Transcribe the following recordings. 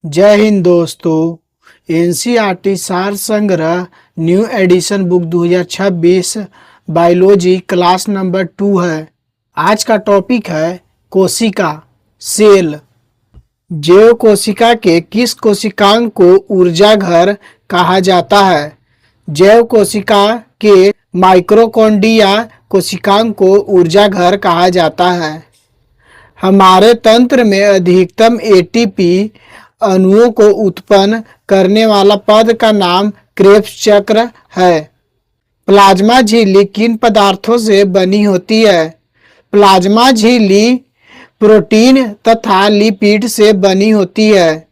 जय हिंद दोस्तों। एनसीईआरटी सार संग्रह new addition book 2026 biology class number 2 है। आज का टॉपिक है कोशिका सेल। जैव कोशिका के किस कोशिकांग को ऊर्जा घर कहा जाता है? जैव कोशिका के माइटोकॉन्ड्रिया कोशिकांग को ऊर्जा घर कहा जाता है। हमारे तंत्र में अधिकतम एटीपी अणुओं को उत्पन्न करने वाला पद का नाम क्रेब्स चक्र है। प्लाज्मा झिल्ली किन पदार्थों से बनी होती है? प्लाज्मा झिल्ली प्रोटीन तथा लिपिड से बनी होती है।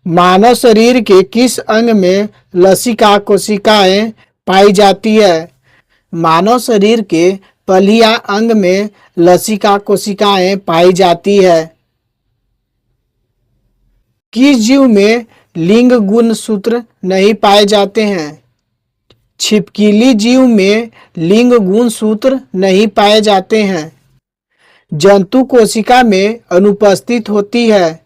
मानव शरीर के किस अंग में लसिका कोशिकाएं पाई जाती है? मानव शरीर के पलिया अंग में लसिका कोशिकाएं पाई जाती है। किस जीव में लिंग गुणसूत्र नहीं पाए जाते हैं? छिपकली जीव में लिंग गुणसूत्र नहीं पाए जाते हैं। जंतु कोशिका में अनुपस्थित होती है।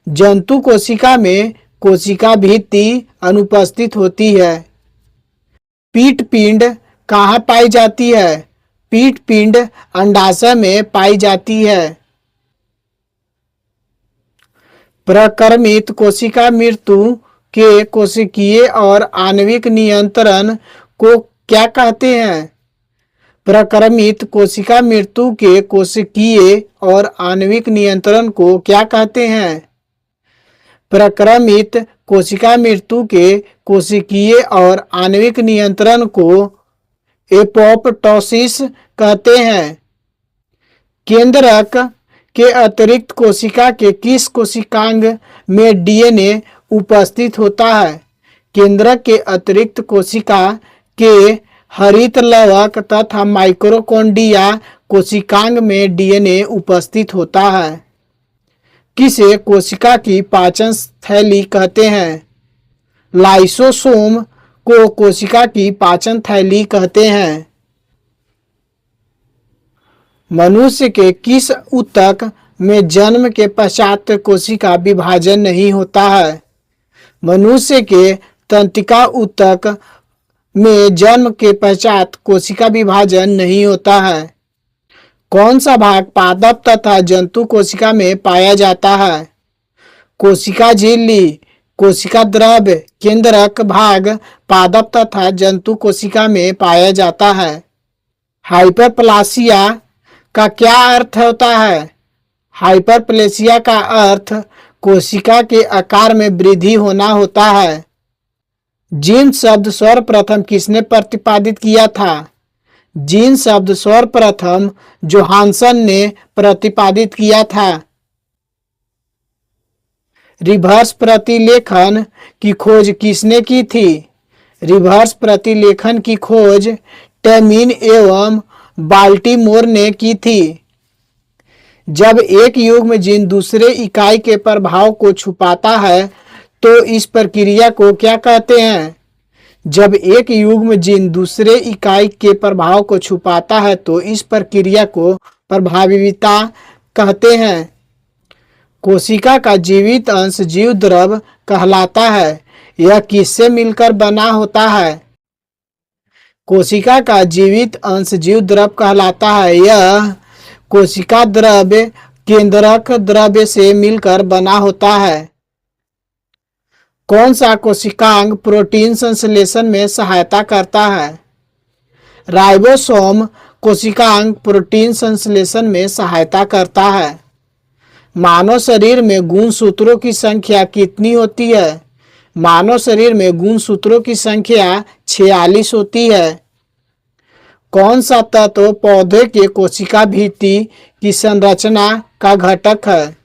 जंतु कोशिका में कोशिका भित्ति अनुपस्थित होती है। पीट पिंड कहाँ पाई जाती है? पीट पिंड अंडाशय में पाई जाती है। प्रक्रमित कोशिका मृत्यु के कोशिकीय और आणविक नियंत्रण को क्या कहते हैं? प्रक्रमित कोशिका मृत्यु के कोशिकीय और आणविक नियंत्रण को क्या कहते हैं? प्रक्रमित कोशिका मृत्यु के कोशिकीय और आणविक नियंत्रण को एपोप्टोसिस कहते हैं। केंद्रक के अतिरिक्त कोशिका के किस कोशिकांग में डीएनए उपस्थित होता है? केंद्रक के अतिरिक्त कोशिका के हरित लवक तथा माइटोकॉन्ड्रिया कोशिकांग में डीएनए उपस्थित होता है। किसे कोशिका की पाचन थैली कहते हैं? लाइसोसोम को कोशिका की पाचन थैली कहते हैं। मनुष्य के किस ऊतक में जन्म के पश्चात कोशिका विभाजन नहीं होता है? मनुष्य के तंत्रिका ऊतक में जन्म के पश्चात कोशिका विभाजन नहीं होता है। कौन सा भाग पादप तथा जंतु कोशिका में पाया जाता है? कोशिका झिल्ली, कोशिका द्रव्य, केंद्रक भाग पादप तथा जंतु कोशिका में पाया जाता है। हाइपरप्लासिया का क्या अर्थ होता है? हाइपरप्लेसिया का अर्थ कोशिका के आकार में वृद्धि होना होता है। जीन शब्द सर्वप्रथम किसने प्रतिपादित किया था? जीन शब्द सर्वप्रथम जोहानसन ने प्रतिपादित किया था। रिवर्स प्रतिलेखन की खोज किसने की थी? रिवर्स प्रतिलेखन की खोज टेमिन एवं बाल्टीमोर ने की थी। जब एक युग्म जीन दूसरे इकाई के प्रभाव को छुपाता है तो इस प्रक्रिया को क्या कहते हैं? जब एक युग्म जीन दूसरे इकाई के प्रभाव को छुपाता है तो इस प्रक्रिया को प्रभाविता कहते हैं। कोशिका का जीवित अंश जीव द्रव कहलाता है। यह किससे मिलकर बना होता है? कोशिका का जीवित अंश जीव द्रव कहलाता है। यह कोशिका द्रव्य केंद्रक द्रव्य से मिलकर बना होता है। कौन सा कोशिकांग प्रोटीन संश्लेषण में सहायता करता है? राइबोसोम कोशिकांग प्रोटीन संश्लेषण में सहायता करता है। मानव शरीर में गुणसूत्रों की संख्या कितनी होती है? मानव शरीर में गुणसूत्रों की संख्या 46 होती है। कौन सा तत्व पौधे के कोशिका भित्ति की संरचना का घटक है?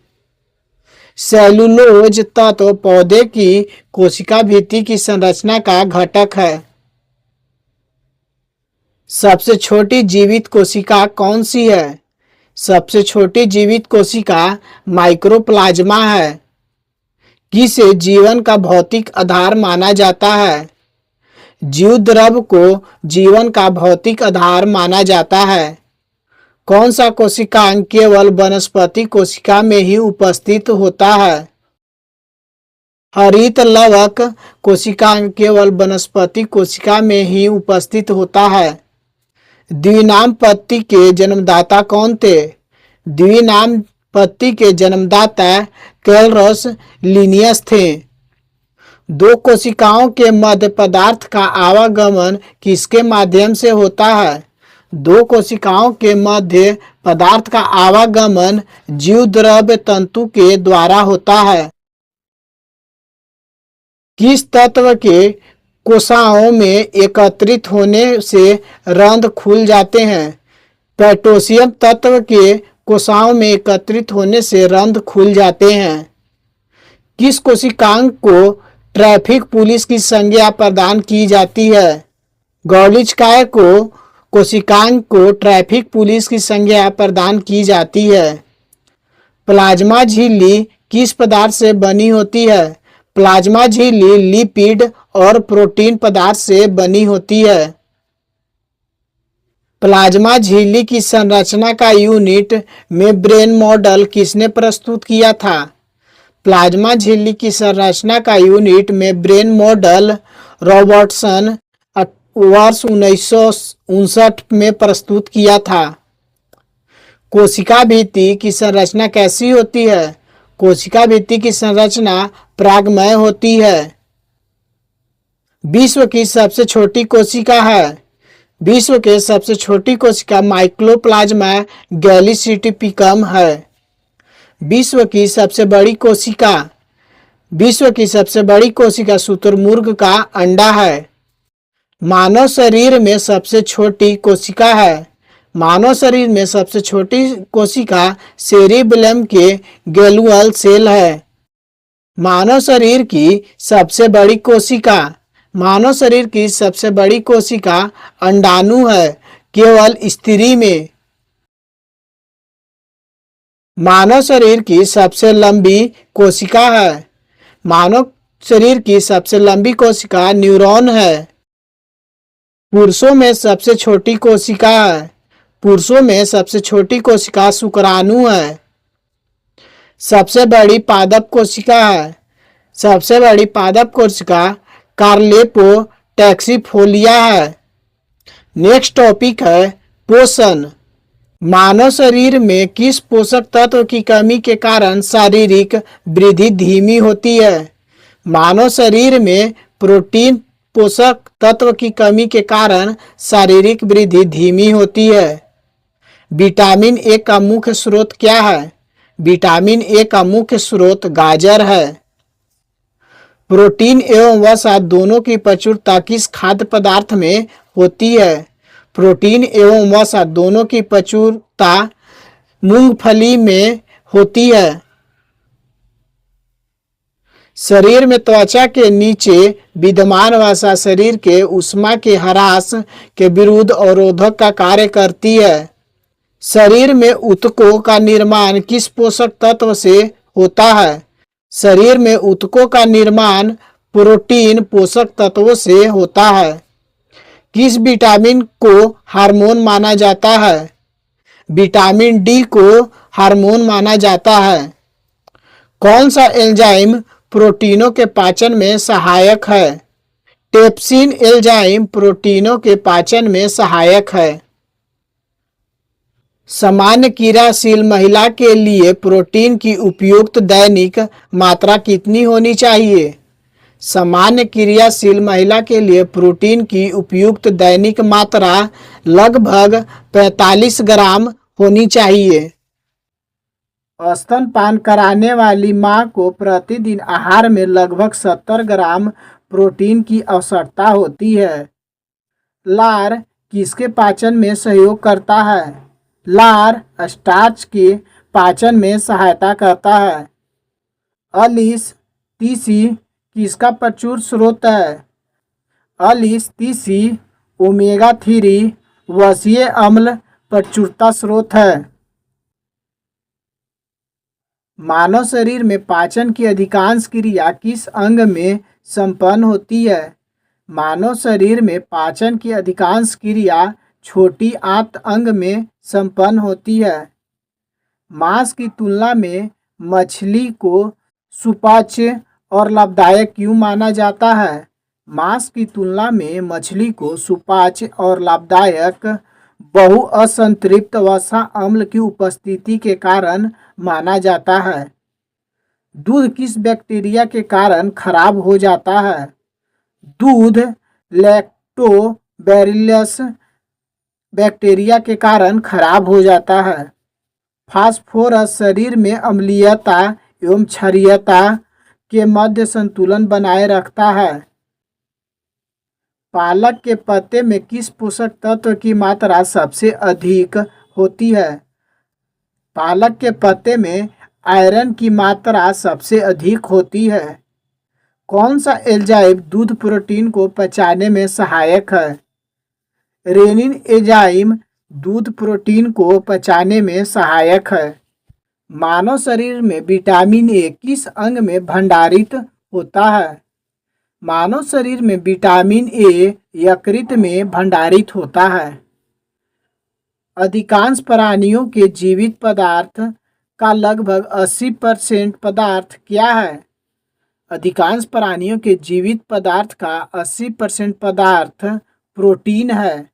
सेलुलोज तत्व पौधे की कोशिका भित्ति की संरचना का घटक है। सबसे छोटी जीवित कोशिका कौन सी है? सबसे छोटी जीवित कोशिका माइक्रोप्लाज्मा है। किसे जीवन का भौतिक आधार माना जाता है? जीव द्रव को जीवन का भौतिक आधार माना जाता है। कौन सा कोशिकांग केवल वनस्पति कोशिका में ही उपस्थित होता है? हरित लवक कोशिका केवल वनस्पति कोशिका में ही उपस्थित होता है। द्विनामपत्ति के जन्मदाता कौन थे? द्विनामपत्ति के जन्मदाता कैलरस लिनियस थे। दो कोशिकाओं के मध्य पदार्थ का आवागमन किसके माध्यम से होता है? दो कोशिकाओं के मध्य पदार्थ का आवागमन जीवद्रव्य तंतु के द्वारा होता है। किस तत्व के कोशिकाओं में एकत्रित होने से रंध्र खुल जाते हैं? पोटेशियम तत्व के कोशिकाओं में एकत्रित होने से रंध्र खुल जाते हैं। किस कोशिकांग को ट्रैफिक पुलिस की संज्ञा प्रदान की जाती है? गौलिचकाय को कोशिकांग को ट्रैफिक पुलिस की संज्ञा प्रदान की जाती है। प्लाज्मा झिल्ली किस पदार्थ से बनी होती है? प्लाज्मा झिल्ली लिपिड और प्रोटीन पदार्थ से बनी होती है। प्लाज्मा झिल्ली की संरचना का यूनिट मेम्ब्रेन मॉडल किसने प्रस्तुत किया था? प्लाज्मा झिल्ली की संरचना का यूनिट मेम्ब्रेन मॉडल रॉबर्टसन वर्ष 1959 में प्रस्तुत किया था। कोशिका भित्ति की संरचना कैसी होती है? कोशिका भित्ति की संरचना प्रागमय होती है। विश्व की सबसे छोटी कोशिका है। विश्व के सबसे छोटी कोशिका माइक्रोप्लाज्मा गैलिसिटिपिकम है। विश्व की सबसे बड़ी कोशिका शुतुरमुर्ग का अंडा है। मानव शरीर में सबसे छोटी कोशिका है। मानव शरीर में सबसे छोटी कोशिका सेरिबेलम के गैलुअल सेल है। मानव शरीर की सबसे बड़ी कोशिका अंडाणु है, केवल स्त्री में। मानव शरीर की सबसे लंबी कोशिका है। मानव शरीर की सबसे लंबी कोशिका न्यूरॉन है। पुरुषों में सबसे छोटी कोशिका शुक्राणु है। सबसे बड़ी पादप कोशिका कार्लेपो टैक्सीफोलिया है। नेक्स्ट टॉपिक है पोषण। मानव शरीर में किस पोषक तत्व की कमी के कारण शारीरिक वृद्धि धीमी होती है? मानव शरीर में प्रोटीन पोषक तत्व की कमी के कारण शारीरिक वृद्धि धीमी होती है। विटामिन ए का मुख्य स्रोत क्या है? विटामिन ए का मुख्य स्रोत गाजर है। प्रोटीन एवं वसा दोनों की प्रचुरता किस खाद्य पदार्थ में होती है? प्रोटीन एवं वसा दोनों की प्रचुरता मूंगफली में होती है। शरीर में त्वचा के नीचे विद्यमान वसा शरीर के ऊष्मा के ह्रास के विरुद्ध अवरोधक का कार्य करती है। शरीर में ऊतकों का निर्माण किस पोषक तत्व से होता है? शरीर में ऊतकों का निर्माण प्रोटीन पोषक तत्वों से होता है। किस विटामिन को हार्मोन माना जाता है? विटामिन डी को हार्मोन माना जाता है। कौन सा एंजाइम प्रोटीनों के पाचन में सहायक है? ट्रिप्सिन एंजाइम प्रोटीनों के पाचन में सहायक है। सामान्य क्रियाशील महिला के लिए प्रोटीन की उपयुक्त दैनिक मात्रा कितनी होनी चाहिए? सामान्य क्रियाशील महिला के लिए प्रोटीन की उपयुक्त दैनिक मात्रा लगभग 45 ग्राम होनी चाहिए। स्तनपान कराने वाली मां को प्रतिदिन आहार में लगभग 70 ग्राम प्रोटीन की आवश्यकता होती है। लार किसके पाचन में सहयोग करता है? लार स्टार्च के पाचन में सहायता करता है। अलिस तीसी किसका प्रचुर स्रोत है? अलिस तीसी ओमेगा 3 वसीय अम्ल प्रचुरता स्रोत है। मानव शरीर में पाचन की अधिकांश क्रिया किस अंग में संपन्न होती है? मानव शरीर में पाचन की अधिकांश क्रिया छोटी आंत अंग में संपन्न होती है। मांस की तुलना में मछली को सुपाच्य और लाभदायक क्यों माना जाता है? मांस की तुलना में मछली को सुपाच्य और लाभदायक बहुअसंतृप्त वसा अम्ल की उपस्थिति के कारण माना जाता है। दूध किस बैक्टीरिया के कारण खराब हो जाता है? दूध लैक्टोबैसिलस बैक्टीरिया के कारण खराब हो जाता है। फास्फोरस शरीर में अम्लीयता एवं क्षारीयता के मध्य संतुलन बनाए रखता है। पालक के पत्ते में किस पोषक तत्व की मात्रा सबसे अधिक होती है? पालक के पत्ते में आयरन की मात्रा सबसे अधिक होती है। कौन सा एंजाइम दूध प्रोटीन को पचाने में सहायक है? रेनिन एंजाइम दूध प्रोटीन को पचाने में सहायक है। मानव शरीर में विटामिन ए किस अंग में भंडारित होता है? मानव शरीर में विटामिन ए यकृत में भंडारित होता है। अधिकांश प्राणियों के जीवित पदार्थ का लगभग 80% पदार्थ क्या है? अधिकांश प्राणियों के जीवित पदार्थ का 80% पदार्थ प्रोटीन है।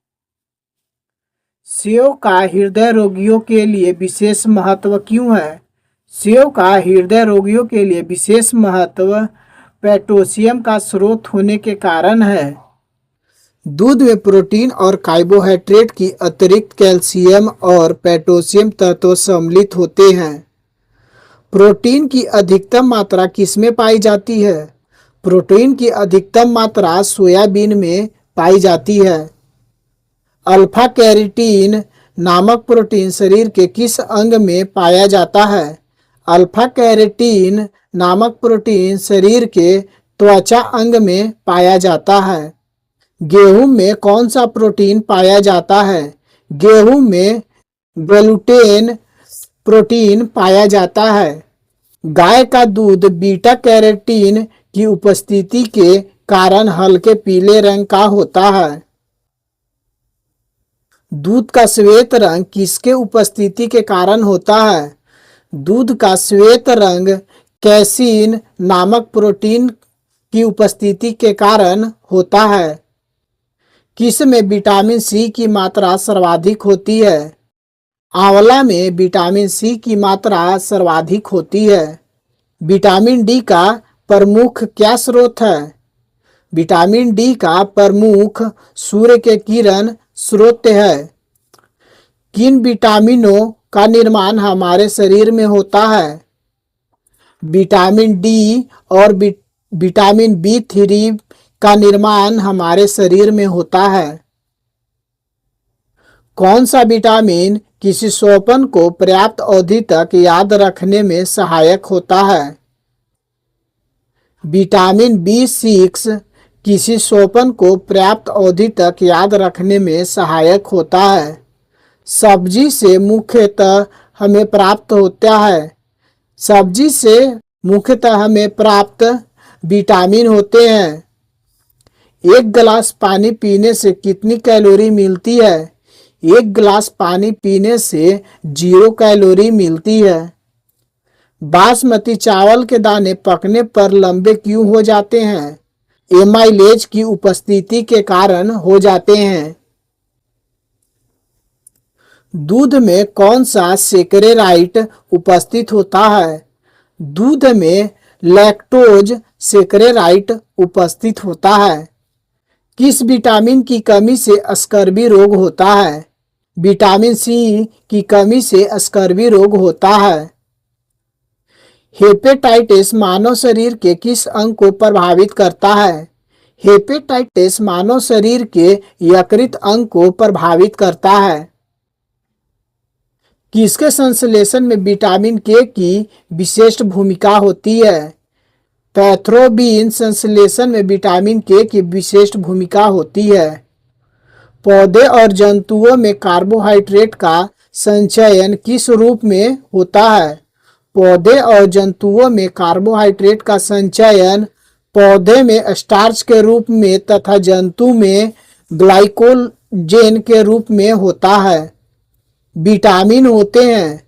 सेव का हृदय रोगियों के लिए विशेष महत्व क्यों है? सेव का हृदय रोगियों के लिए विशेष महत्व पोटेशियम का स्रोत होने के कारण है। दूध में प्रोटीन और कार्बोहाइड्रेट की अतिरिक्त कैल्शियम और पोटेशियम तत्व सम्मिलित होते हैं। प्रोटीन की अधिकतम मात्रा किसमें पाई जाती है? प्रोटीन की अधिकतम मात्रा सोयाबीन में पाई जाती है। अल्फा कैरोटीन नामक प्रोटीन शरीर के किस अंग में पाया जाता है? अल्फा कैरोटीन नामक प्रोटीन शरीर के त्वचा अंग में पाया जाता है। गेहूं में कौन सा प्रोटीन पाया जाता है? गेहूं में ग्लूटेन प्रोटीन पाया जाता है। गाय का दूध बीटा कैरोटीन की उपस्थिति के कारण हल्के पीले रंग का होता है। दूध का श्वेत रंग किसके उपस्थिति के कारण होता है? दूध का श्वेत रंग कैसीन नामक प्रोटीन की उपस्थिति के कारण होता है। किस में विटामिन सी की मात्रा सर्वाधिक होती है? आंवला में विटामिन सी की मात्रा सर्वाधिक होती है। विटामिन डी का प्रमुख क्या स्रोत है? विटामिन डी का प्रमुख सूर्य के किरण स्रोत है। किन विटामिनों का निर्माण हमारे शरीर में होता है? विटामिन डी और विटामिन बी3 का निर्माण हमारे शरीर में होता है। कौन सा विटामिन किसी स्वप्न को पर्याप्त अवधि तक याद रखने में सहायक होता है? विटामिन बी6 किसी स्वप्न को पर्याप्त अवधि तक याद रखने में सहायक होता है। सब्जी से मुख्यतः हमें प्राप्त होता है। सब्जी से मुख्यतः हमें प्राप्त विटामिन होते हैं। एक गिलास पानी पीने से कितनी कैलोरी मिलती है? एक गिलास पानी पीने से 0 कैलोरी मिलती है। बासमती चावल के दाने पकने पर लंबे क्यों हो जाते हैं? एमाइलेज की उपस्थिति के कारण हो जाते हैं। दूध में कौन सा सेक्रेराइट उपस्थित होता है? दूध में लैक्टोज सेक्रेराइट उपस्थित होता है। किस विटामिन की कमी से स्कर्वी रोग होता है? विटामिन सी की कमी से स्कर्वी रोग होता है। हेपेटाइटिस मानव शरीर के किस अंग को प्रभावित करता है? हेपेटाइटिस मानव शरीर के यकृत अंग को प्रभावित करता है। किसके संश्लेषण में विटामिन के की विशिष्ट भूमिका होती है? पैथ्रोबिन संश्लेषण में विटामिन के की विशिष्ट भूमिका होती है। पौधे और जंतुओं में कार्बोहाइड्रेट का संचयन किस रूप में होता है? पौधे और जंतुओं में कार्बोहाइड्रेट का संचयन पौधे में स्टार्च के रूप में तथा जंतु में ग्लाइकोजेन के रूप में होता है। विटामिन होते हैं।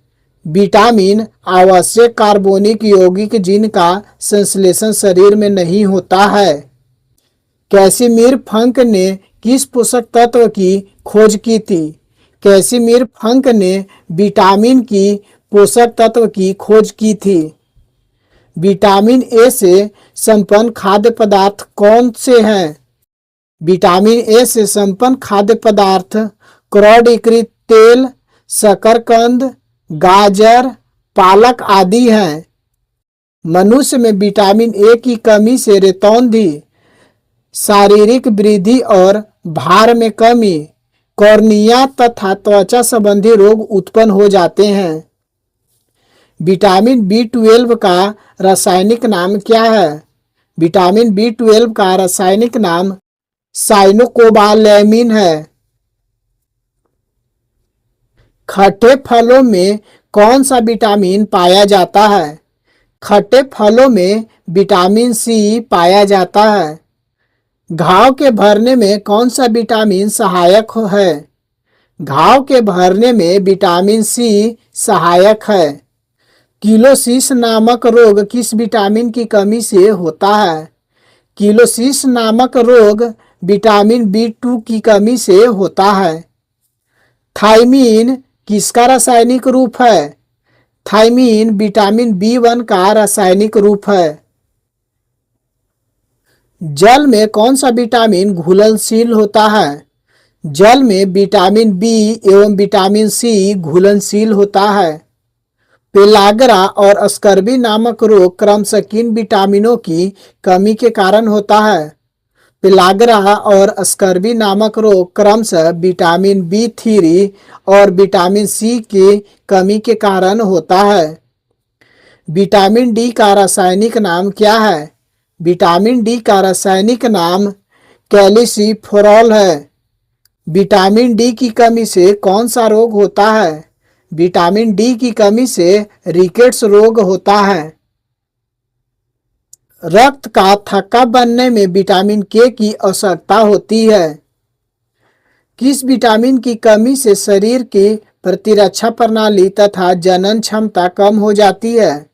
विटामिन आवश्यक कार्बनिक यौगिक जिनका संश्लेषण शरीर में नहीं होता है। कैसिमिर फंक ने किस पोषक तत्व की खोज की थी? कैसिमिर फंक ने विटामिन की पोषक तत्व की खोज की थी। विटामिन ए से संपन्न खाद्य पदार्थ कौन से हैं? विटामिन ए से संपन्न खाद्य पदार्थ क्रोडीकृत तेल, शकरकंद, गाजर, पालक आदि हैं। मनुष्य में विटामिन ए की कमी से रेतौंधी, शारीरिक वृद्धि और भार में कमी, कॉर्निया तथा त्वचा संबंधी रोग उत्पन्न हो जाते हैं। विटामिन बी12 का रासायनिक नाम क्या है? विटामिन बी12 का रासायनिक नाम साइनोकोबालैमिन है। खट्टे फलों में कौन सा विटामिन पाया जाता है? खट्टे फलों में विटामिन सी पाया जाता है। घाव के भरने में कौन सा विटामिन सहायक है? घाव के भरने में विटामिन सी सहायक है। किलोसिस नामक रोग किस विटामिन की कमी से होता है? किलोसिस नामक रोग विटामिन बी2 की कमी से होता है। थायमीन किसका रासायनिक रूप है? थायमीन विटामिन बी1 का रासायनिक रूप है। जल में कौन सा विटामिन घुलनशील होता है? जल में विटामिन बी एवं विटामिन सी घुलनशील होता है। पेलाग्रा और स्कर्वी नामक रोग क्रमशः किन विटामिनों की कमी के कारण होता है? पेलाग्रा और स्कर्वी नामक रोग क्रमशः विटामिन बी3 और विटामिन सी की कमी के कारण होता है। विटामिन डी का रासायनिक नाम क्या है? विटामिन डी का रासायनिक नाम कैल्सिफेरॉल है। विटामिन डी की कमी से कौन सा रोग होता है? विटामिन डी की कमी से रिकेट्स रोग होता है। रक्त का थक्का बनने में विटामिन के की आवश्यकता होती है। किस विटामिन की कमी से शरीर की प्रतिरक्षा प्रणाली तथा जनन क्षमता कम हो जाती है?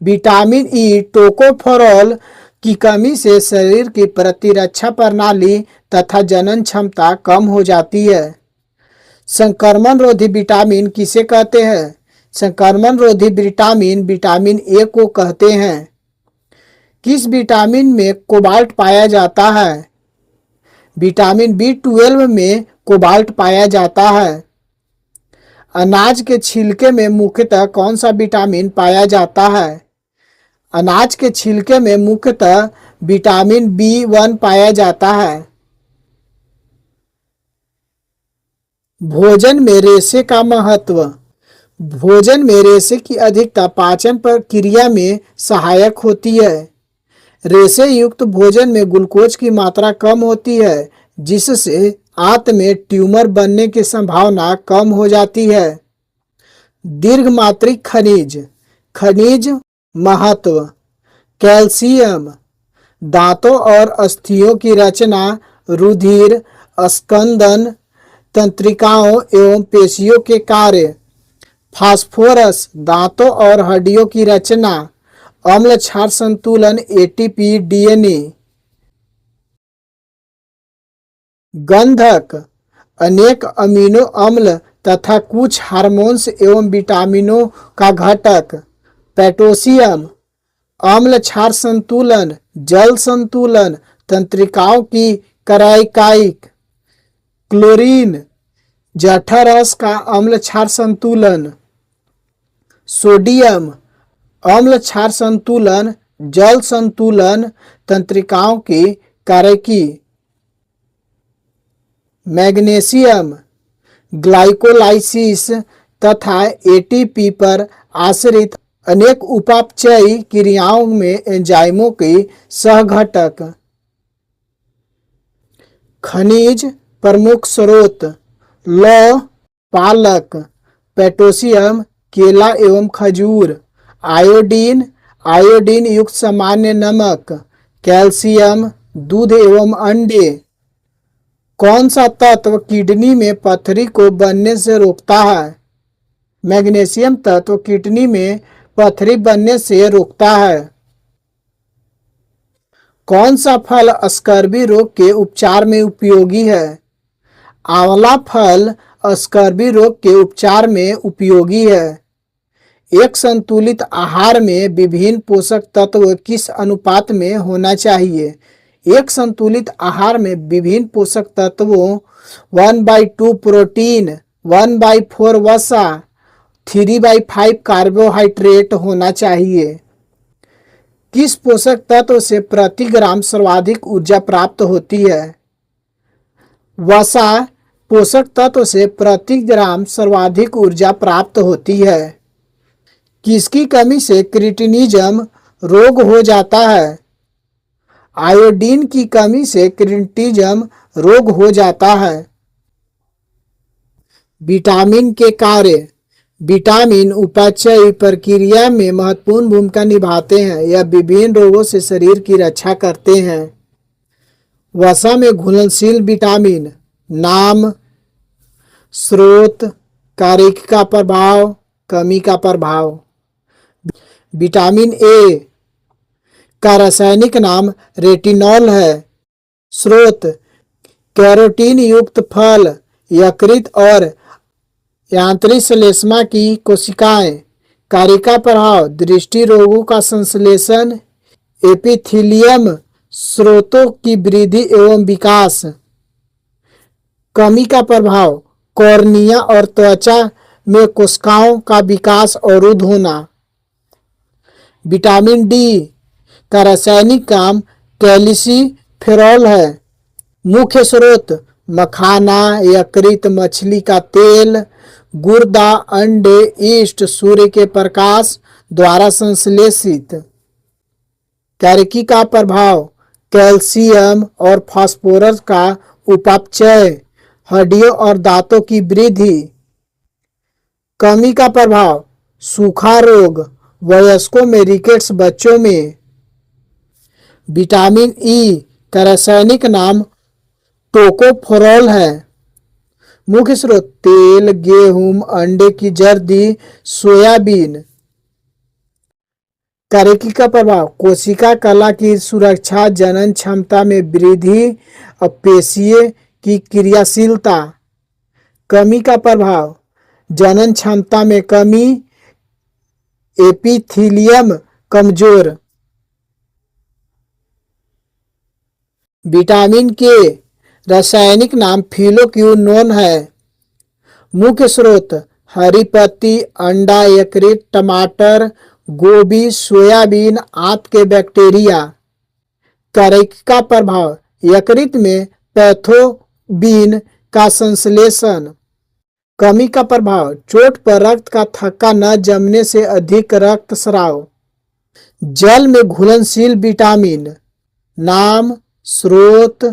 विटामिन ई टोकोफेरोल की कमी से शरीर की प्रतिरक्षा प्रणाली तथा जनन क्षमता कम हो जाती है। संक्रमण रोधी विटामिन किसे कहते हैं? संक्रमण रोधी विटामिन विटामिन ए को कहते हैं। किस विटामिन में कोबाल्ट पाया जाता है? विटामिन बी12 में कोबाल्ट पाया जाता है। अनाज के छिलके में मुख्यतः कौन सा विटामिन पाया जाता है? अनाज के छिलके में मुख्यतः विटामिन बी1 पाया जाता है। भोजन में रेशे का महत्व। भोजन में रेशे की अधिकता पाचन प्रक्रिया में सहायक होती है। रेशे युक्त भोजन में ग्लूकोज की मात्रा कम होती है, जिससे आंत में ट्यूमर बनने की संभावना कम हो जाती है। दीर्घमात्रिक खनिज। खनिज महत्व। कैल्शियम दांतों और अस्थियों की रचना, रुधिर, स्कंदन, तंत्रिकाओं एवं पेशियों के कार्य। फास्फोरस दांतों और हड्डियों की रचना, अम्ल क्षार संतुलन, एटीपी, डीएनए। गंधक अनेक अमीनो अम्ल तथा कुछ हार्मोन्स एवं विटामिनों का घटक। पोटेशियम अम्ल क्षार संतुलन, जल संतुलन, तंत्रिकाओं की कराइकाइक। क्लोरीन जठरस का अम्ल क्षार संतुलन। सोडियम अम्ल क्षार संतुलन, जल संतुलन, तंत्रिकाओं की कार्यकी। मैग्नीशियम ग्लाइकोलाइसिस तथा एटीपी पर आश्रित अनेक उपापचयी क्रियाओं में एंजाइमों के सहघटक। खनिज प्रमुख स्रोत। लौह पालक, पोटेशियम, केला एवं खजूर। आयोडीन आयोडीन युक्त सामान्य नमक। कैल्शियम दूध एवं अंडे। कौन सा तत्व किडनी में पथरी को बनने से रोकता है? मैग्नीशियम तत्व किडनी में पथरी बनने से रोकता है। कौन सा फल स्कर्वी रोग के उपचार में उपयोगी है? आंवला फल स्कर्वी रोग के उपचार में उपयोगी है। एक संतुलित आहार में विभिन्न पोषक तत्व किस अनुपात में होना चाहिए? एक संतुलित आहार में विभिन्न पोषक तत्वों 1/2 प्रोटीन, 1/4 वसा, 3/5 कार्बोहाइड्रेट होना चाहिए। किस पोषक तत्व से प्रति ग्राम सर्वाधिक ऊर्जा प्राप्त होती है? वसा पोषक तत्व से प्रति ग्राम सर्वाधिक ऊर्जा प्राप्त होती है। किसकी कमी से क्रिटिनिज्म रोग हो जाता है? आयोडीन की कमी से क्रिटिनिज्म रोग हो जाता है। विटामिन के कार्य। विटामिन उपापचय प्रक्रिया में महत्वपूर्ण भूमिका निभाते हैं। यह विभिन्न रोगों से शरीर की रक्षा करते हैं। वसा में घुलनशील विटामिन। नाम, स्रोत, कार्यकी का प्रभाव, कमी का प्रभाव। विटामिन ए का रासायनिक नाम रेटिनॉल है। स्रोत, कैरोटीन युक्त फल, यकृत और यांत्रिक श्लेष्मा की कोशिकाएं। कार्य का प्रभाव, दृष्टि रोगों का संश्लेषण, एपिथेलियम स्रोतों की वृद्धि एवं विकास। कमी का प्रभाव, कॉर्निया और त्वचा में कोशिकाओं का विकास अवरुद्ध होना। विटामिन डी का रासायनिक नाम कैल्सिफेरॉल है। मुख्य स्रोत, मखाना, यकृत, मछली का तेल, गुर्दा, अंडे, यीस्ट, सूर्य के प्रकाश द्वारा संश्लेषित। कार्यकी का प्रभाव, कैल्शियम और फास्फोरस का उपापचय, हड्डियों और दांतों की वृद्धि। कमी का प्रभाव, सूखा रोग, वयस्कों में, रिकेट्स बच्चों में। विटामिन ई का रासायनिक नाम टोकोफेरॉल है। मुख्य स्रोत, तेल, गेहूं, अंडे की जर्दी, सोयाबीन। कार्यकी का प्रभाव, कोशिका कला की सुरक्षा, जनन क्षमता में वृद्धि और पेशीय की क्रियाशीलता। कमी का प्रभाव, जनन क्षमता में कमी, एपिथेलियम कमजोर। विटामिन के रासायनिक नाम फिलोक्विनोन है। मुख्य स्रोत, हरी पत्ती, अंडा, यकृत, टमाटर, गोभी, सोयाबीन, आंत के बैक्टीरिया। कार्यकी का प्रभाव, यकृत में पैथोबिन का संश्लेषण। कमी का प्रभाव, चोट पर रक्त का थक्का न जमने से अधिक रक्तस्राव। जल में घुलनशील विटामिन। नाम, स्रोत,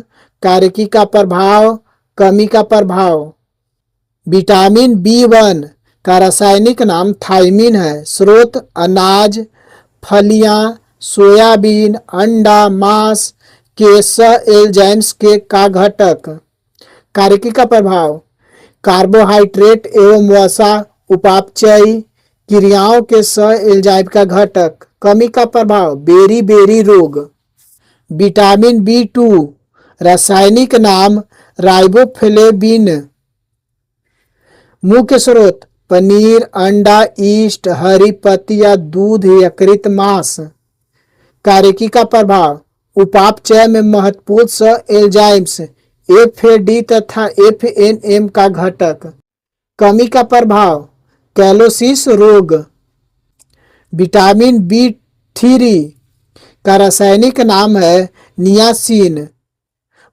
कार्यकी का प्रभाव, कमी का प्रभाव। विटामिन बी1 का रासायनिक नाम थायमिन है। स्रोत, अनाज, फलियां, सोयाबीन, अंडा, मांस के एंजाइम्स के का घटक। कार्यकी का प्रभाव, कार्बोहाइड्रेट एवं वसा उपापचयी क्रियाओं के एंजाइम का घटक। कमी का प्रभाव, बेरी बेरी रोग। विटामिन बी2 रासायनिक नाम राइबोफ्लेविन। मुख्य स्रोत, पनीर, अंडा, यीस्ट, हरी पत्तियां, दूध, यकृत, मांस। कार्यकी का प्रभाव, उपापचय में महत्वपूर्ण एंजाइम्स एफएडी तथा एफएनएम का घटक। कमी का प्रभाव, कैलोसिस रोग। विटामिन बी3 का रासायनिक नाम है नियासिन।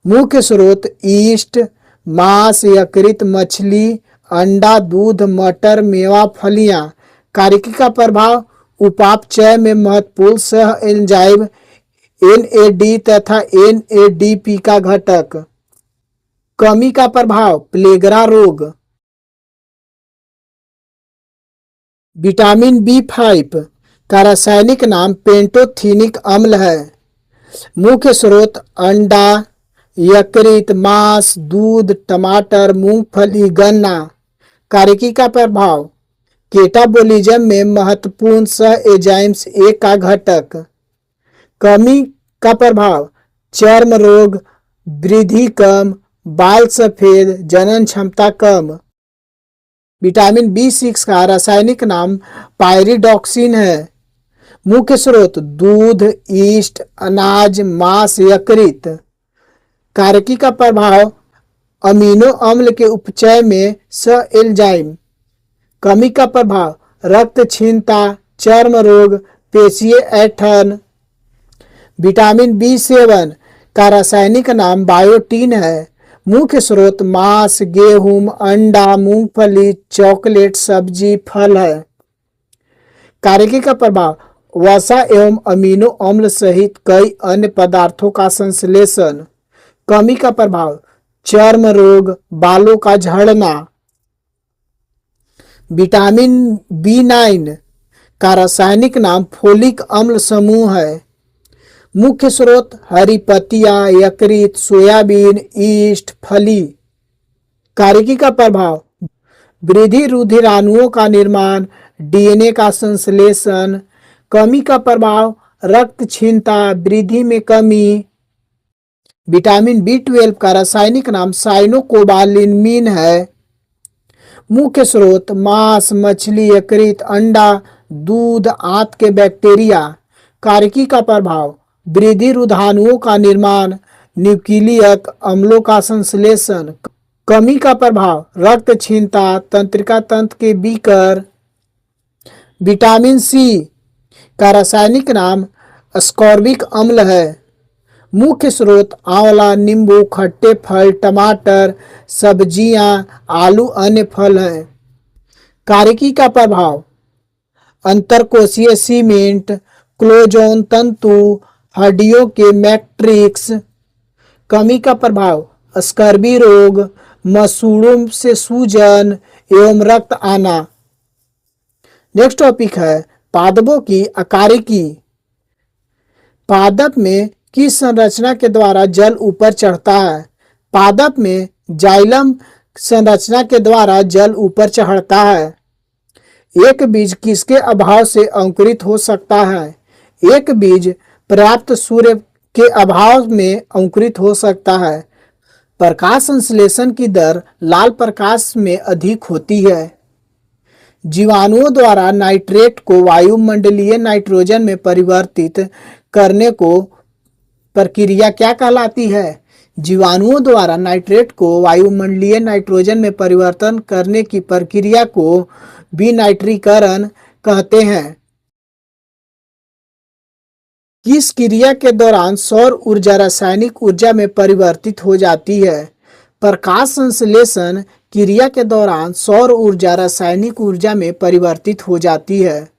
मुख्य स्रोत, यीस्ट, मांस, यकृत, मछली, अंडा, दूध, मटर, मेवा, फलियां। कार्यकी का प्रभाव, उपापचय में महत्वपूर्ण सह एंजाइम एनएडी तथा एनएडीपी का घटक। कमी का प्रभाव, प्लेगरा रोग। विटामिन बी5 का रासायनिक नाम पेंटोथेनिक अम्ल है। मुख्य स्रोत, अंडा, यकृत, मांस, दूध, टमाटर, मूंगफली, गन्ना। कार्यकी का प्रभाव, कैटाबोलिज्म में महत्वपूर्ण सह एंजाइम्स ए का घटक। कमी का प्रभाव, चर्म रोग, वृद्धि कम, बाल सफेद, जनन क्षमता कम। विटामिन B6 का रासायनिक नाम पायरिडॉक्सिन है। मुख्य स्रोत दूध, ईस्ट, अनाज, मांस, यकृत। कारकी का प्रभाव, अमीनो अम्ल के उपचय में सह एंजाइम। कमी का प्रभाव, रक्त क्षीणता, चर्म रोग, पेशीय ऐंठन। विटामिन B7 का रासायनिक नाम बायोटीन है। मुख्य स्रोत मांस, गेहूं, अंडा, मूंगफली, चॉकलेट, सब्जी, फल है। कारकी का प्रभाव, वसा एवं अमीनो अम्ल सहित कई अन्य पदार्थों का संश्लेषण। कमी का प्रभाव, चर्म रोग, बालों का झड़ना। विटामिन B9 का रासायनिक नाम फोलिक अम्ल समूह है। मुख्य स्रोत हरी पत्तियां, यकृत, सोयाबीन, ईस्ट, फली। कारकी का प्रभाव, वृद्धि रुधिराणुओं का निर्माण, DNA का संश्लेषण। कमी का प्रभाव, रक्त क्षीणता, वृद्धि में कमी। विटामिन B12 का रासायनिक नाम साइनोकोबालामिन है। मुख्य स्रोत मांस, मछली, यकृत, अंडा, दूध, आंत के बैक्टीरिया। कारकी का प्रभाव, वृद्धि रुधाणुओं का निर्माण, न्यूक्लियक अम्लों का संश्लेषण। कमी का प्रभाव, रक्त क्षीणता, तंत्रिका तंत्र के विकर। विटामिन C का रासायनिक नाम अस्कॉर्बिक अम्ल है। मुख्य स्रोत आंवला, नींबू, खट्टे फल, टमाटर, सब्जियां, आलू, अन्य फल हैं। कारकी का प्रभाव, अंतरकोशीय सीमेंट, क्लोजोन तंतु, हड्डियों के मैट्रिक्स। कमी का प्रभाव, स्कर्वी रोग, मसूड़ों से सूजन एवं रक्त आना। नेक्स्ट टॉपिक है पादपों की आकारिकी। पादप में किस संरचना के द्वारा जल ऊपर चढ़ता है? पादप में जाइलम संरचना के द्वारा जल ऊपर चढ़ता है। एक बीज किसके अभाव से अंकुरित हो सकता है? एक बीज पर्याप्त सूर्य के अभाव में अंकुरित हो सकता है। प्रकाश संश्लेषण की दर लाल प्रकाश में अधिक होती है। जीवाणुओं द्वारा नाइट्रेट को वायुमंडलीय नाइट्रोजन में परिवर्तित करने को प्रक्रिया क्या कहलाती है? जीवाणुओं द्वारा नाइट्रेट को वायुमंडलीय नाइट्रोजन में परिवर्तन करने की प्रक्रिया को विनाइट्रीकरण कहते हैं। किस क्रिया के दौरान सौर ऊर्जा रासायनिक ऊर्जा में परिवर्तित हो जाती है? प्रकाश संश्लेषण क्रिया के दौरान सौर ऊर्जा रासायनिक ऊर्जा में परिवर्तित हो जाती है।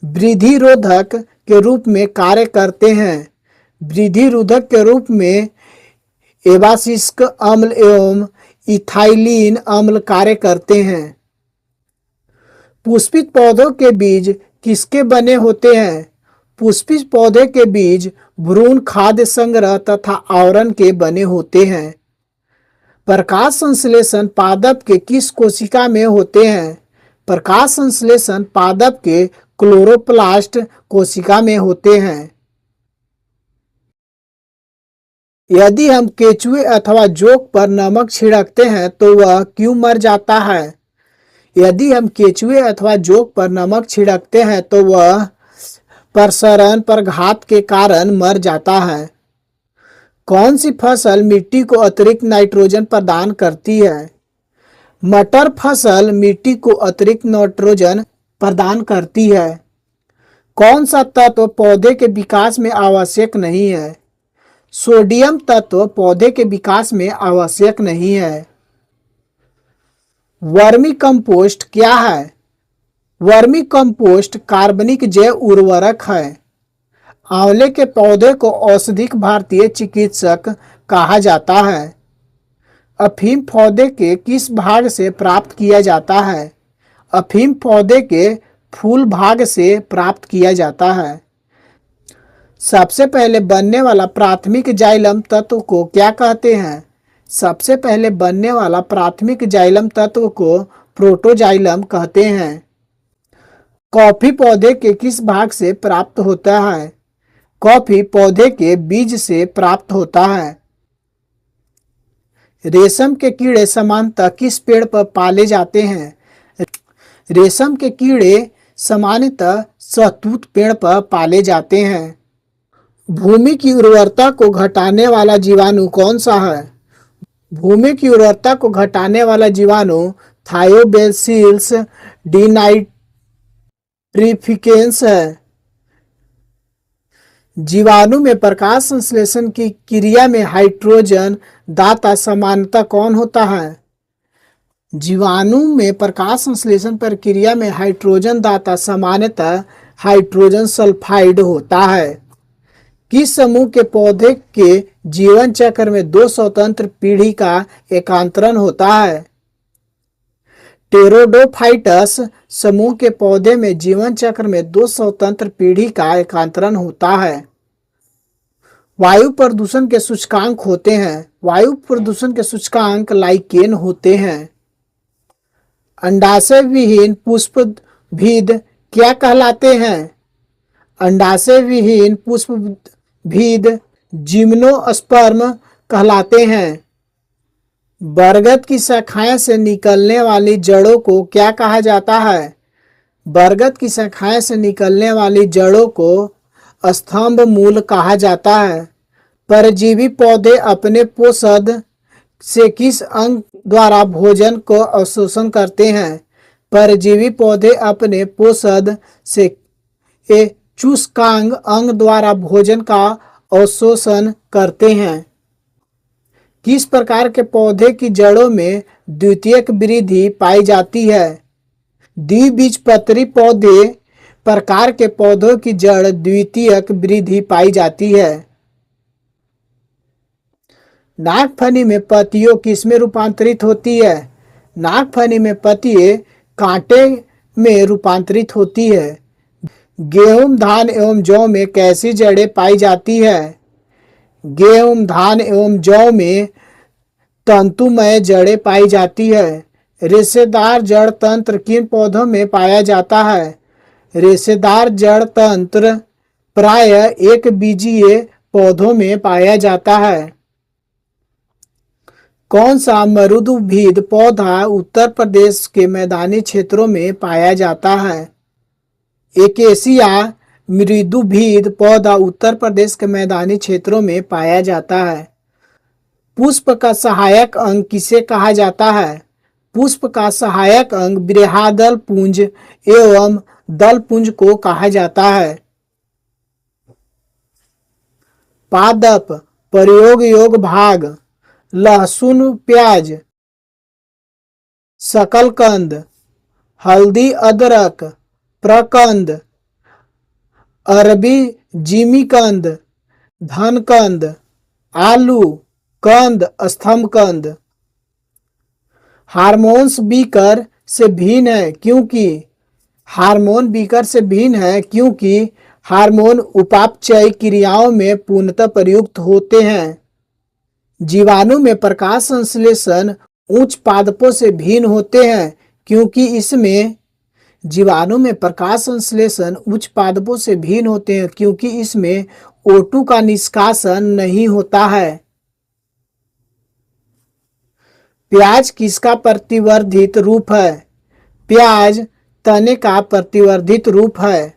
वृद्धि रोधक के रूप में कार्य करते हैं। वृद्धि रोधक के रूप में एबासिस्क अम्ल एवं इथाइलिन अम्ल कार्य करते हैं। पुष्पित पौधों के बीज किसके बने होते हैं? पुष्पित पौधे के बीज भ्रूण खाद्य संग्रह तथा आवरण के बने होते हैं। प्रकाश संश्लेषण पादप के किस कोशिका में होते हैं? प्रकाश संश्लेषण पादप के क्लोरोप्लास्ट कोशिका में होते हैं। यदि हम केचुए अथवा जोंक पर नमक छिड़कते हैं तो वह क्यों मर जाता है? यदि हम केचुए अथवा जोंक पर नमक छिड़कते हैं तो वह प्रसरण प्रघात के कारण मर जाता है। कौन सी फसल मिट्टी को अतिरिक्त नाइट्रोजन प्रदान करती है? मटर फसल मिट्टी को अतिरिक्त नाइट्रोजन प्रदान करती है। कौन सा तत्व पौधे के विकास में आवश्यक नहीं है? सोडियम तत्व पौधे के विकास में आवश्यक नहीं है। वर्मी कंपोस्ट क्या है? वर्मी कंपोस्ट कार्बनिक जैव उर्वरक है। आंवले के पौधे को औषधिक भारतीय चिकित्सक कहा जाता है। अफीम पौधे के किस भाग से प्राप्त किया जाता है? अफीम पौधे के फूल भाग से प्राप्त किया जाता है। सबसे पहले बनने वाला प्राथमिक जाइलम तत्व को क्या कहते हैं? सबसे पहले बनने वाला प्राथमिक जाइलम तत्व को प्रोटोजाइलम कहते हैं। कॉफी पौधे के किस भाग से प्राप्त होता है? कॉफी पौधे के बीज से प्राप्त होता है। रेशम के कीड़े सामान्यतः किस पेड़ पर पाले जाते हैं? रेशम के कीड़े सामान्यतः शहतूत पेड़ पर पाले जाते हैं। भूमि की उर्वरता को घटाने वाला जीवाणु कौन सा है? भूमि की उर्वरता को घटाने वाला जीवाणु थायोबैसिलस डिनाइट्रिफिकेंस है। जीवाणु में प्रकाश संश्लेषण की क्रिया में हाइड्रोजन दाता सामान्यतः कौन होता है? जीवाणु में प्रकाश संश्लेषण प्रक्रिया में हाइड्रोजन दाता सामान्यतः हाइड्रोजन सल्फाइड होता है। किस समूह के पौधे के जीवन चक्र में दो स्वतंत्र पीढ़ी का एकांतरण होता है? टेरोडोफाइटस समूह के पौधे में जीवन चक्र में दो स्वतंत्र पीढ़ी का एकांतरण होता है। वायु प्रदूषण के सूचकांक होते हैं। वायु प्रदूषण के सूचकांक लाइकेन होते हैं। अंडाशय विहीन पुष्पविद क्या कहलाते हैं? अंडाशय विहीन पुष्पविद जिम्नोस्पर्म कहलाते हैं। बरगद की शाखाएं से निकलने वाली जड़ों को क्या कहा जाता है? बरगद की शाखाएं से निकलने वाली जड़ों को स्तंभ मूल कहा जाता है। परजीवी पौधे अपने पोषद से किस अंग द्वारा भोजन को अवशोषण करते हैं? परजीवी पौधे अपने पोषद से चूसकांग अंग द्वारा भोजन का अवशोषण करते हैं। किस प्रकार के पौधे की जड़ों में द्वितीयक वृद्धि पाई जाती है? द्विबीजपत्री पौधे प्रकार के पौधों की जड़ द्वितीयक वृद्धि पाई जाती है। नागफनी में पत्तियों किसमें रूपांतरित होती है? नागफनी में पत्तियां कांटे में रूपांतरित होती है। गेहूं, धान एवं जौ में कैसी जड़ें पाई जाती है? गेहूं, धान एवं जौ में तंतुमय जड़ें पाई जाती है। रेशेदार जड़ तंत्र किन पौधों में पाया जाता है? रेशेदार जड़ तंत्र प्रायः एक बीजीय पौधों में पाया जाता है। कौन सा मरुदुभिद पौधा उत्तर प्रदेश के मैदानी क्षेत्रों में पाया जाता है? एकेसिया मृदुभिद पौधा उत्तर प्रदेश के मैदानी क्षेत्रों में पाया जाता है। पुष्प का सहायक अंग किसे कहा जाता है? पुष्प का सहायक अंग बृहदल पुंज एवं दल पुंज को कहा जाता है। पादप प्रयोग योग भाग लहसुन, प्याज, शकलकंद, हल्दी, अदरक, प्रकंद, अरबी जिमीकंद, धनकंद, आलू, कंद, स्तंभकंद। हार्मोन्स बीकर से भिन्न है क्योंकि हार्मोन बीकर से भिन्न है क्योंकि हार्मोन उपापचय क्रियाओं में पूर्णतः प्रयुक्त होते हैं। जीवाणु में प्रकाश संश्लेषण उच्च पादपों से भिन्न होते हैं क्योंकि इसमें जीवाणु में प्रकाश संश्लेषण उच्च पादपों से भिन्न होते हैं क्योंकि इसमें O2 का निष्कासन नहीं होता है। प्याज किसका प्रतिवर्धित रूप है? प्याज तने का प्रतिवर्धित रूप है।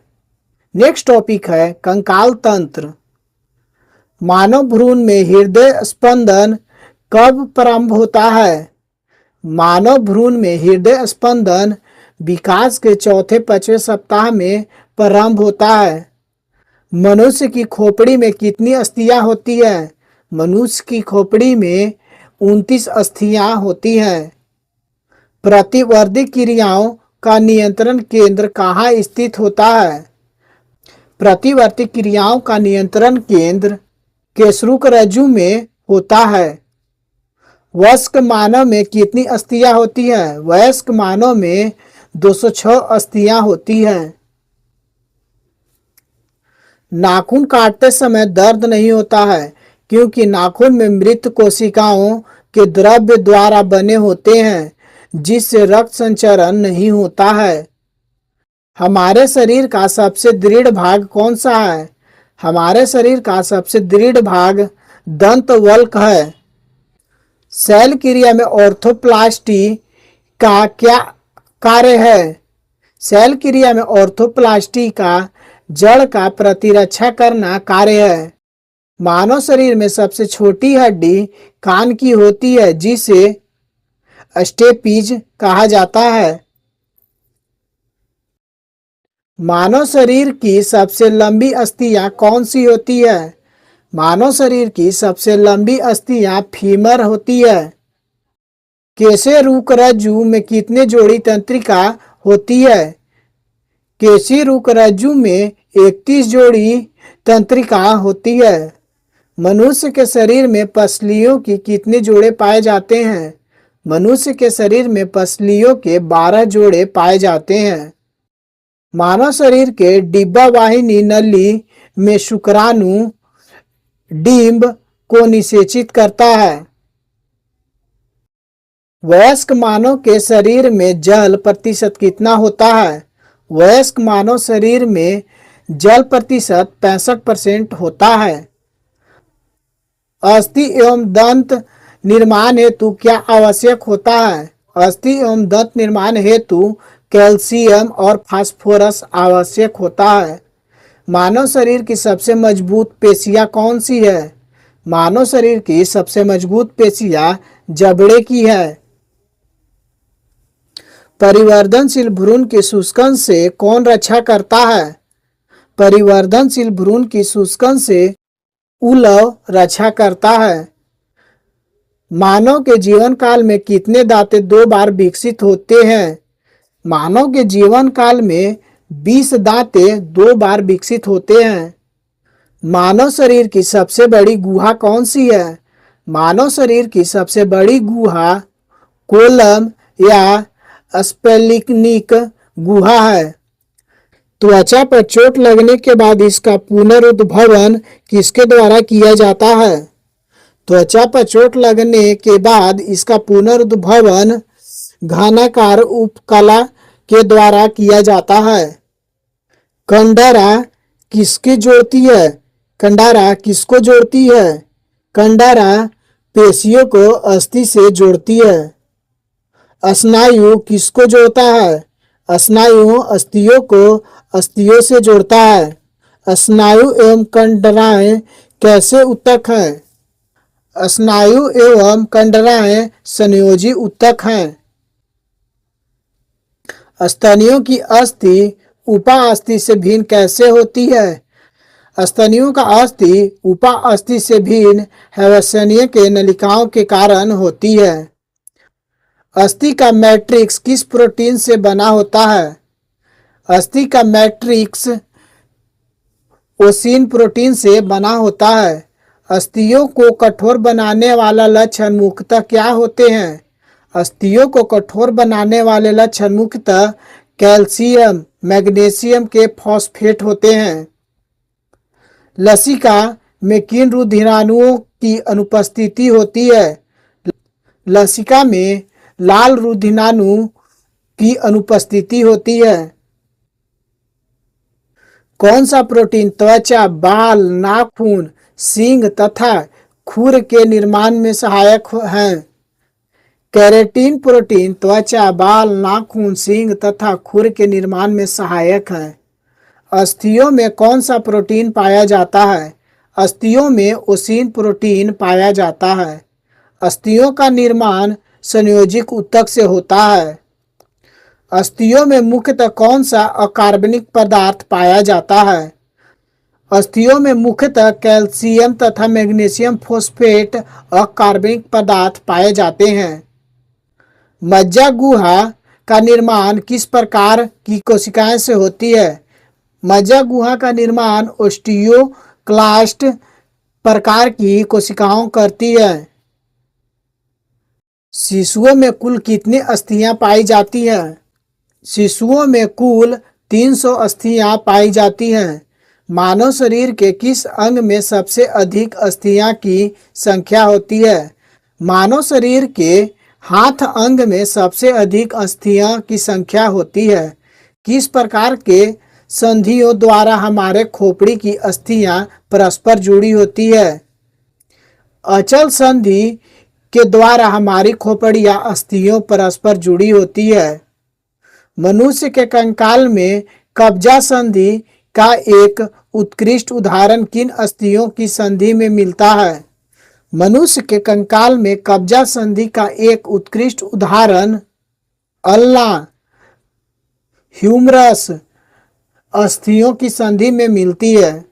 नेक्स्ट टॉपिक है कंकाल तंत्र। मानव भ्रूण में हृदय स्पंदन कब प्रारंभ होता है? मानव भ्रूण में हृदय स्पंदन विकास के चौथे 5वें सप्ताह में प्रारंभ होता है। मनुष्य की खोपड़ी में कितनी अस्थियां होती है? मनुष्य की खोपड़ी में 29 अस्थियां होती हैं। प्रतिवर्धी क्रियाओं का नियंत्रण केंद्र कहाँ स्थित होता है? प्रतिवर्ती क्रियाओं का नियंत्रण केंद्र केशरुक रज्जु में होता है। वयस्क मानव में कितनी अस्थियां होती हैं? वयस्क मानव में 206 अस्थियां होती हैं। नाखून काटते समय दर्द नहीं होता है क्योंकि नाखून में मृत कोशिकाओं के द्रव्य द्वारा बने होते हैं जिससे रक्त संचरण नहीं होता है। हमारे शरीर का सबसे दृढ़ भाग कौन सा है? हमारे शरीर का सबसे दृढ़ भाग दंतवल्क है। शल्य क्रिया में ऑर्थोप्लास्टी का क्या कार्य है? शल्य क्रिया में ऑर्थोप्लास्टी का जड़ का प्रतिरक्षा करना कार्य है। मानव शरीर में सबसे छोटी हड्डी कान की होती है, जिसे स्टेपीज कहा जाता है। मानव शरीर की सबसे लंबी अस्थियां कौन सी होती है? मानव शरीर की सबसे लंबी अस्थियां फीमर होती है। केशेरुकरज्जु में कितने जोड़ी तंत्रिका होती है? केशेरुकरज्जु में 31 जोड़ी तंत्रिका होती है। मनुष्य के शरीर में पसलियों की कितने जोड़े पाए जाते हैं? मनुष्य के शरीर में पसलियों के 12 जोड़े पाए जाते हैं। मानव शरीर के डिब्बा वाहिनी नली में शुक्राणु डिंब को निषेचित करता है। वयस्क मानव के शरीर में जल प्रतिशत कितना होता है? वयस्क मानव शरीर में जल प्रतिशत 65% होता है। अस्थि एवं दंत निर्माण हेतु क्या आवश्यक होता है? अस्थि एवं दंत निर्माण हेतु कैल्शियम और फास्फोरस आवश्यक होता है। मानव शरीर की सबसे मजबूत पेशियां कौन सी है? मानव शरीर की सबसे मजबूत पेशियां जबड़े की है। परिवर्धनशील भ्रूण की शुष्कन से कौन रक्षा करता है? परिवर्धनशील भ्रूण की शुष्कन से उलव रक्षा करता है। मानव के जीवन काल में कितने दांत 2 बार विकसित होते हैं? मानव के जीवन काल में 20 दांतें 2 बार विकसित होते हैं। मानव शरीर की सबसे बड़ी गुहा कौन सी है? मानव शरीर की सबसे बड़ी गुहा कोलम या स्पेलिकनिक गुहा है। त्वचा पर चोट लगने के बाद इसका पुनरुद्भवन किसके द्वारा किया जाता है? त्वचा पर चोट लगने के बाद इसका पुनरुद्भवन घनाकार उपकला के द्वारा किया जाता है। कंडरा किसके जोड़ती है? कंडरा किसको जोड़ती है? कंडरा पेशियों को अस्थि से जोड़ती है। स्नायु किसको जोड़ता है? स्नायु अस्थियों को अस्थियों से जोड़ता है। स्नायु एवं कंडराएं कैसे ऊतक हैं? स्नायु एवं कंडराएं संयोजी ऊतक हैं। स्तनियों की अस्थि उपा अस्थि से भिन्न कैसे होती है? स्तनियों का अस्थि उपा अस्थि से भिन्न हैवस्तनीय के नलिकाओं के कारण होती है। अस्थि का मैट्रिक्स किस प्रोटीन से बना होता है? अस्थि का मैट्रिक्स ओसिन प्रोटीन से बना होता है। अस्थियों को कठोर बनाने वाला लक्षण मुख्यतः क्या होते हैं? अस्थियों को कठोर बनाने वाले लक्षण मुख्यतः कैल्शियम मैग्नीशियम के फॉस्फेट होते हैं। लसिका में किन रुधिराणुओं की अनुपस्थिति होती है? लसिका में लाल रुधिराणु की अनुपस्थिति होती है। कौन सा प्रोटीन त्वचा, बाल, नाखून, सींग तथा खुर के निर्माण में सहायक है? केराटिन प्रोटीन त्वचा, बाल, नाखून, सींग तथा खुर के निर्माण में सहायक है। अस्थियों में कौन सा प्रोटीन पाया जाता है? अस्थियों में ओसिन प्रोटीन पाया जाता है। अस्थियों का निर्माण संयोजिक ऊतक से होता है। अस्थियों में मुख्यतः कौन सा अकार्बनिक पदार्थ पाया जाता है? अस्थियों में मुख्यतः कैल्शियम तथा मैग्नीशियम फॉस्फेट अकार्बनिक पदार्थ पाए जाते हैं। मज्जा गुहा का निर्माण किस प्रकार की कोशिकाएं से होती है? मज्जा गुहा का निर्माण ओस्टियोक्लास्ट प्रकार की कोशिकाओं करती है। शिशुओं में कुल कितनी अस्थियां पाई जाती हैं? शिशुओं में कुल 300 अस्थियां पाई जाती हैं। मानव शरीर के किस अंग में सबसे अधिक अस्थियां की संख्या होती है? मानव शरीर के हाथ अंग में सबसे अधिक अस्थियां की संख्या होती है। किस प्रकार के संधियों द्वारा हमारे खोपड़ी की अस्थियां परस्पर जुड़ी होती है? अचल संधि के द्वारा हमारी खोपड़ी या अस्थियों परस्पर जुड़ी होती है। मनुष्य के कंकाल में कब्जा संधि का एक उत्कृष्ट उदाहरण किन अस्थियों की संधि में मिलता है? मनुष्य के कंकाल में कब्जा संधि का एक उत्कृष्ट उदाहरण अल्ना ह्यूमरस अस्थियों की संधि में मिलती है।